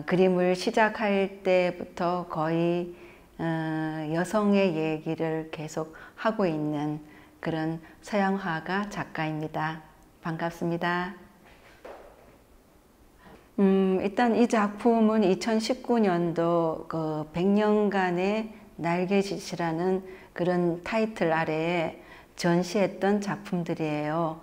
그림을 시작할 때부터 거의 여성의 얘기를 계속 하고 있는 그런 서양 화가 작가입니다. 반갑습니다. 일단 이 작품은 2019년도 그 100년간의 날개짓이라는 그런 타이틀 아래에 전시했던 작품들이에요.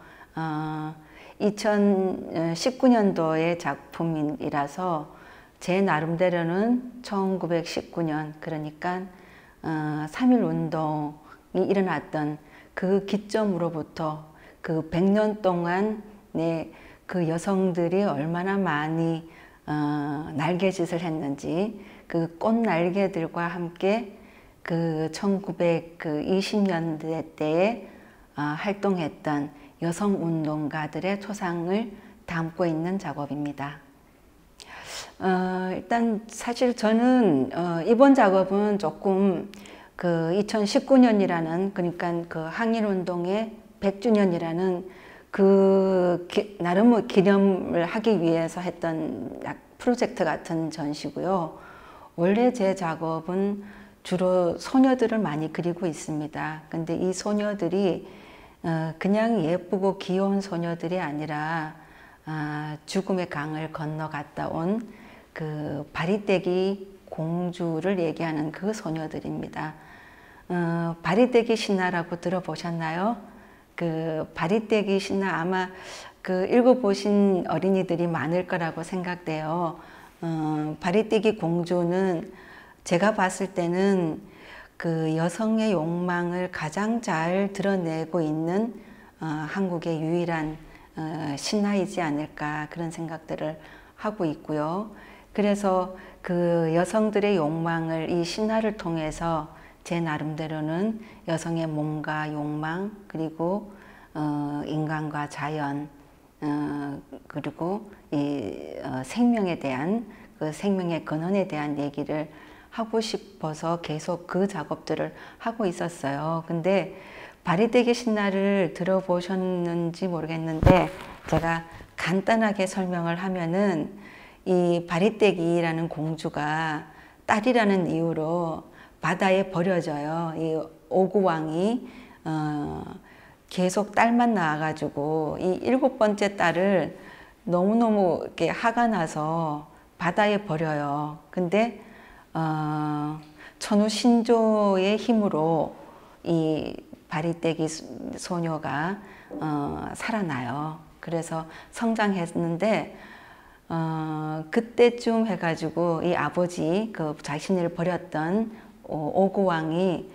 2019년도의 작품이라서 제 나름대로는 1919년, 그러니까 3.1운동이 일어났던 그 기점으로부터 그 100년 동안의 그 여성들이 얼마나 많이 날개짓을 했는지, 그 꽃날개들과 함께 그 1920년대 때에 활동했던 여성운동가들의 초상을 담고 있는 작업입니다. 일단 사실 저는 이번 작업은 조금 그 2019년이라는, 그러니까 그 항일운동의 100주년이라는 그 나름 기념을 하기 위해서 했던 프로젝트 같은 전시고요. 원래 제 작업은 주로 소녀들을 많이 그리고 있습니다. 근데 이 소녀들이 그냥 예쁘고 귀여운 소녀들이 아니라 죽음의 강을 건너갔다 온 그 바리떼기 공주를 얘기하는 그 소녀들입니다. 바리떼기 신화라고 들어보셨나요? 그 바리떼기 신화 아마 그 읽어보신 어린이들이 많을 거라고 생각돼요. 바리떼기 공주는 제가 봤을 때는 그 여성의 욕망을 가장 잘 드러내고 있는 한국의 유일한 신화이지 않을까, 그런 생각들을 하고 있고요. 그래서 그 여성들의 욕망을 이 신화를 통해서 제 나름대로는 여성의 몸과 욕망, 그리고 인간과 자연, 그리고 이 생명에 대한, 그 생명의 근원에 대한 얘기를 하고 싶어서 계속 그 작업들을 하고 있었어요. 근데 바리떼기 신화를 들어보셨는지 모르겠는데, 제가 간단하게 설명을 하면은, 이 바리떼기라는 공주가 딸이라는 이유로 바다에 버려져요. 이 오구왕이 계속 딸만 낳아가지고 이 7번째 딸을 너무너무 이렇게 화가 나서 바다에 버려요. 근데 천우 신조의 힘으로 이 바리떼기 소녀가 살아나요. 그래서 성장했는데 그때쯤 해가지고 이 아버지, 그 자신을 버렸던 오구왕이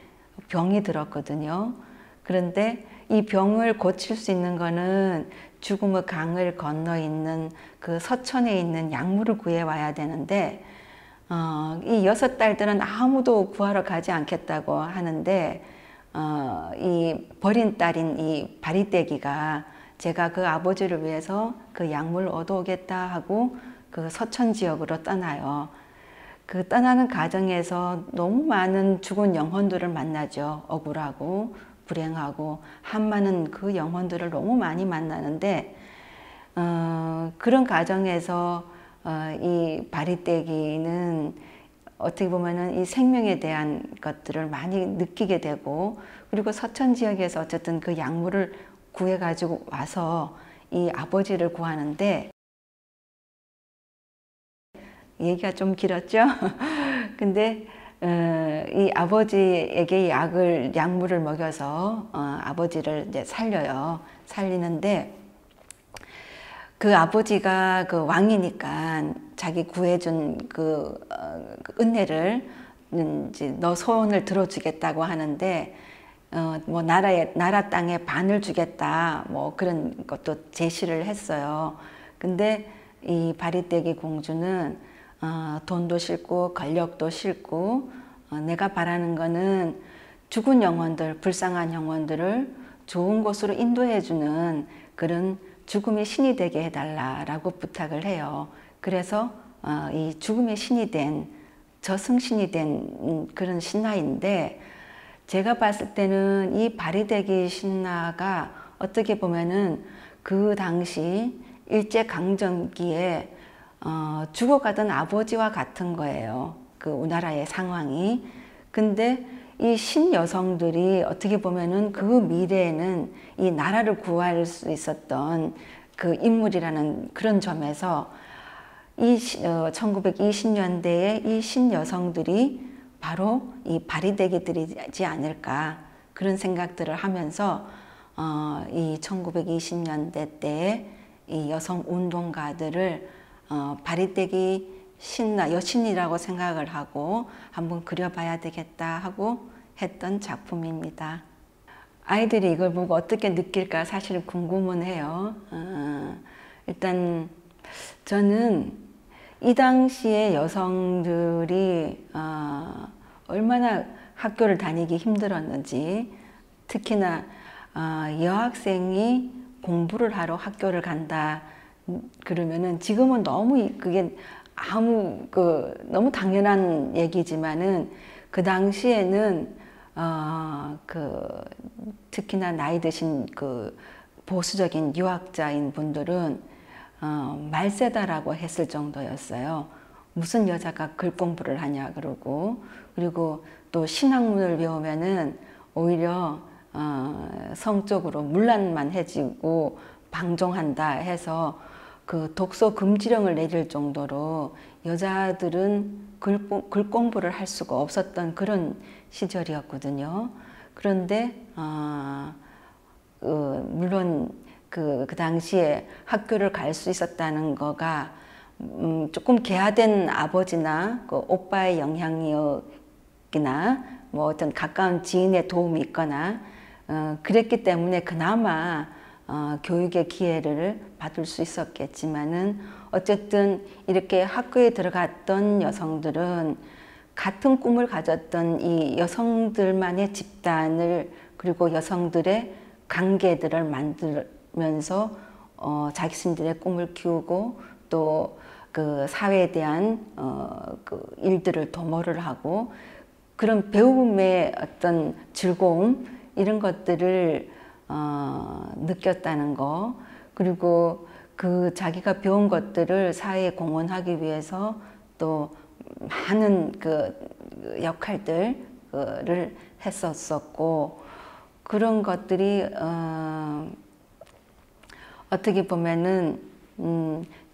병이 들었거든요. 그런데 이 병을 고칠 수 있는 거는 죽음의 강을 건너 있는 그 서천에 있는 약물을 구해 와야 되는데, 이 6딸들은 아무도 구하러 가지 않겠다고 하는데, 이 버린 딸인 이 바리떼기가 제가 그 아버지를 위해서 그 약물을 얻어오겠다 하고 그 서천 지역으로 떠나요. 그 떠나는 과정에서 너무 많은 죽은 영혼들을 만나죠. 억울하고 불행하고 한많은 그 영혼들을 너무 많이 만나는데, 그런 과정에서 이 바리떼기는 어떻게 보면은 이 생명에 대한 것들을 많이 느끼게 되고, 그리고 서천 지역에서 어쨌든 그 약물을 구해 가지고 와서 이 아버지를 구하는데, 얘기가 좀 길었죠? 근데 이 아버지에게 약물을 먹여서 아버지를 이제 살려요. 살리는데, 그 아버지가 그 왕이니까 자기 구해준 그 은혜를 이제 너 소원을 들어주겠다고 하는데, 뭐 나라 땅의 반을 주겠다, 뭐 그런 것도 제시를 했어요. 근데 이 바리떼기 공주는 돈도 싫고 권력도 싫고, 내가 바라는 거는 죽은 영혼들, 불쌍한 영혼들을 좋은 곳으로 인도해주는 그런 죽음의 신이 되게 해달라라고 부탁을 해요. 그래서 이 죽음의 신이 된, 저승신이 된 그런 신화인데, 제가 봤을 때는 이 바리떼기 신화가 어떻게 보면은 그 당시 일제강점기에 죽어가던 아버지와 같은 거예요. 그 우리나라의 상황이. 근데 이 신여성들이 어떻게 보면은 그 미래에는 이 나라를 구할 수 있었던 그 인물이라는 그런 점에서 이 1920년대에 이 신여성들이 바로 이 바리새인들이지 않을까 그런 생각들을 하면서 이 1920년대 때에 이 여성 운동가들을 바리새인 여신이라고 생각을 하고 한번 그려봐야 되겠다 하고 했던 작품입니다. 아이들이 이걸 보고 어떻게 느낄까 사실 궁금은 해요. 일단 저는 이 당시에 여성들이 얼마나 학교를 다니기 힘들었는지, 특히나 여학생이 공부를 하러 학교를 간다 그러면은 지금은 너무 그게 너무 당연한 얘기지만은 그 당시에는 특히나 나이 드신 그 보수적인 유학자인 분들은 말세다라고 했을 정도였어요. 무슨 여자가 글 공부를 하냐 그러고, 그리고 또 신학문을 배우면은 오히려 성적으로 문란만해지고 방종한다 해서 그 독서 금지령을 내릴 정도로 여자들은 글 공부를 할 수가 없었던 그런 시절이었거든요. 그런데 물론 그 당시에 학교를 갈 수 있었다는 거가 조금 개화된 아버지나 그 오빠의 영향력이나 뭐 어떤 가까운 지인의 도움이 있거나 그랬기 때문에 그나마 교육의 기회를 받을 수 있었겠지만은 어쨌든 이렇게 학교에 들어갔던 여성들은 같은 꿈을 가졌던 이 여성들만의 집단을 그리고 여성들의 관계들을 만들면서 자신들의 꿈을 키우고 또 그 사회에 대한 그 일들을 도모를 하고 그런 배움의 어떤 즐거움 이런 것들을 느꼈다는 거, 그리고 그 자기가 배운 것들을 사회에 공헌하기 위해서 또 많은 그 역할들을 했었었고, 그런 것들이 어떻게 보면은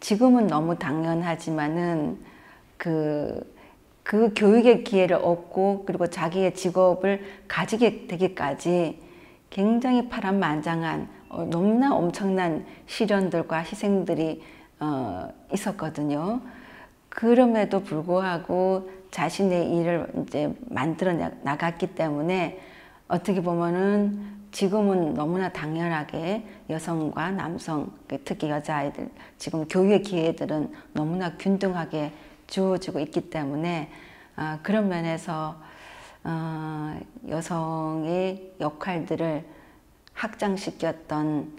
지금은 너무 당연하지만은 그 교육의 기회를 얻고 그리고 자기의 직업을 가지게 되기까지 굉장히 파란만장한 너무나 엄청난 시련들과 희생들이 있었거든요. 그럼에도 불구하고 자신의 일을 이제 만들어 나갔기 때문에 어떻게 보면은 지금은 너무나 당연하게 여성과 남성, 특히 여자아이들 지금 교육의 기회들은 너무나 균등하게 주어지고 있기 때문에 그런 면에서 여성의 역할들을 확장시켰던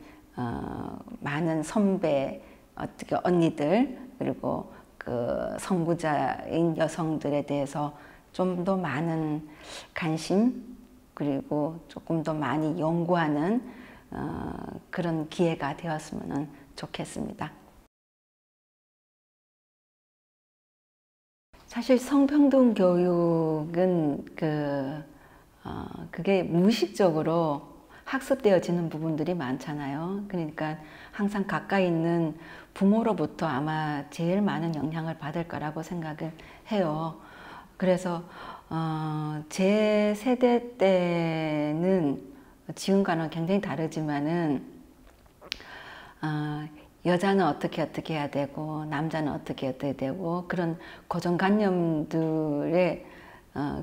많은 선배, 어떻게 언니들 그리고 그 선구자인 여성들에 대해서 좀 더 많은 관심 그리고 조금 더 많이 연구하는 그런 기회가 되었으면 좋겠습니다. 사실 성평등 교육은 그게 무의식적으로 학습되어지는 부분들이 많잖아요. 그러니까 항상 가까이 있는 부모로부터 아마 제일 많은 영향을 받을 거라고 생각을 해요. 그래서 제 세대 때는 지금과는 굉장히 다르지만은 여자는 어떻게 해야 되고 남자는 어떻게 되고 그런 고정관념들에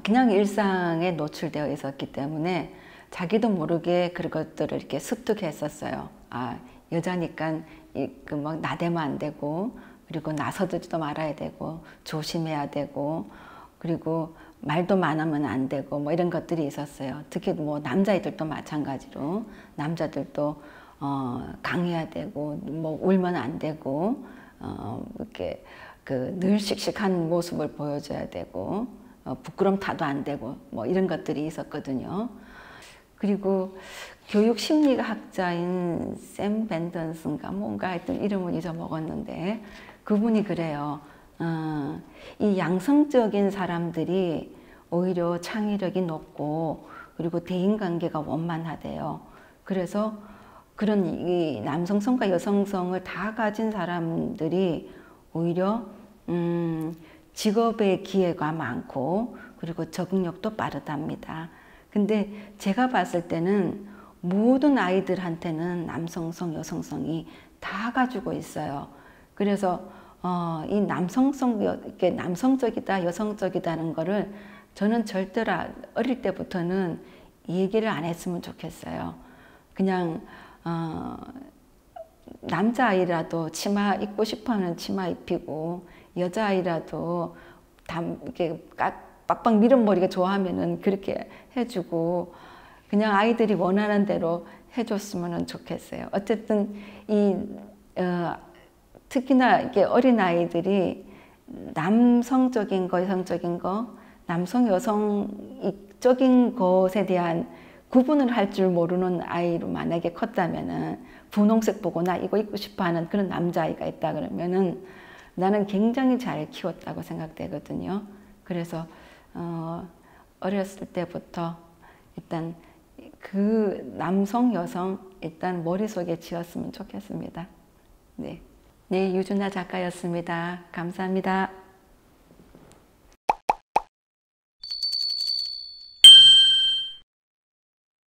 그냥 일상에 노출되어 있었기 때문에 자기도 모르게 그런 것들을 이렇게 습득했었어요. 여자니까 막 나대면 안 되고 그리고 나서지도 말아야 되고 조심해야 되고 그리고 말도 많으면 안 되고 뭐 이런 것들이 있었어요. 특히 뭐 남자애들도 마찬가지로 남자들도 강해야 되고 뭐 울면 안 되고 이렇게 늘 씩씩한 모습을 보여줘야 되고 부끄럼 타도 안 되고 뭐 이런 것들이 있었거든요. 그리고 교육 심리학자인 샘 벤던슨가 뭔가 하여튼 이름은 잊어먹었는데 그분이 그래요. 이 양성적인 사람들이 오히려 창의력이 높고 그리고 대인관계가 원만하대요. 그래서 그런 이 남성성과 여성성을 다 가진 사람들이 오히려 직업의 기회가 많고 그리고 적응력도 빠르답니다. 근데 제가 봤을 때는 모든 아이들한테는 남성성, 여성성이 다 가지고 있어요. 그래서 이 이게 남성적이다, 여성적이다는 거를 저는 절대로 어릴 때부터는 얘기를 안 했으면 좋겠어요. 그냥 남자아이라도 치마 입고 싶어하는 치마 입히고 여자아이라도 이렇게 빡빡 미른 머리가 좋아하면은 그렇게 해주고 그냥 아이들이 원하는 대로 해줬으면 좋겠어요. 어쨌든 특히나 이게 어린 아이들이 남성적인 거, 여성적인 거, 남성, 여성적인 것에 대한 구분을 할 줄 모르는 아이로 만약에 컸다면은 분홍색 보고 나 이거 입고 싶어 하는 그런 남자아이가 있다 그러면은 나는 굉장히 잘 키웠다고 생각되거든요. 그래서 어렸을 때부터 일단 그 남성, 여성 일단 머릿속에 지었으면 좋겠습니다. 네. 네, 유준하 작가였습니다. 감사합니다.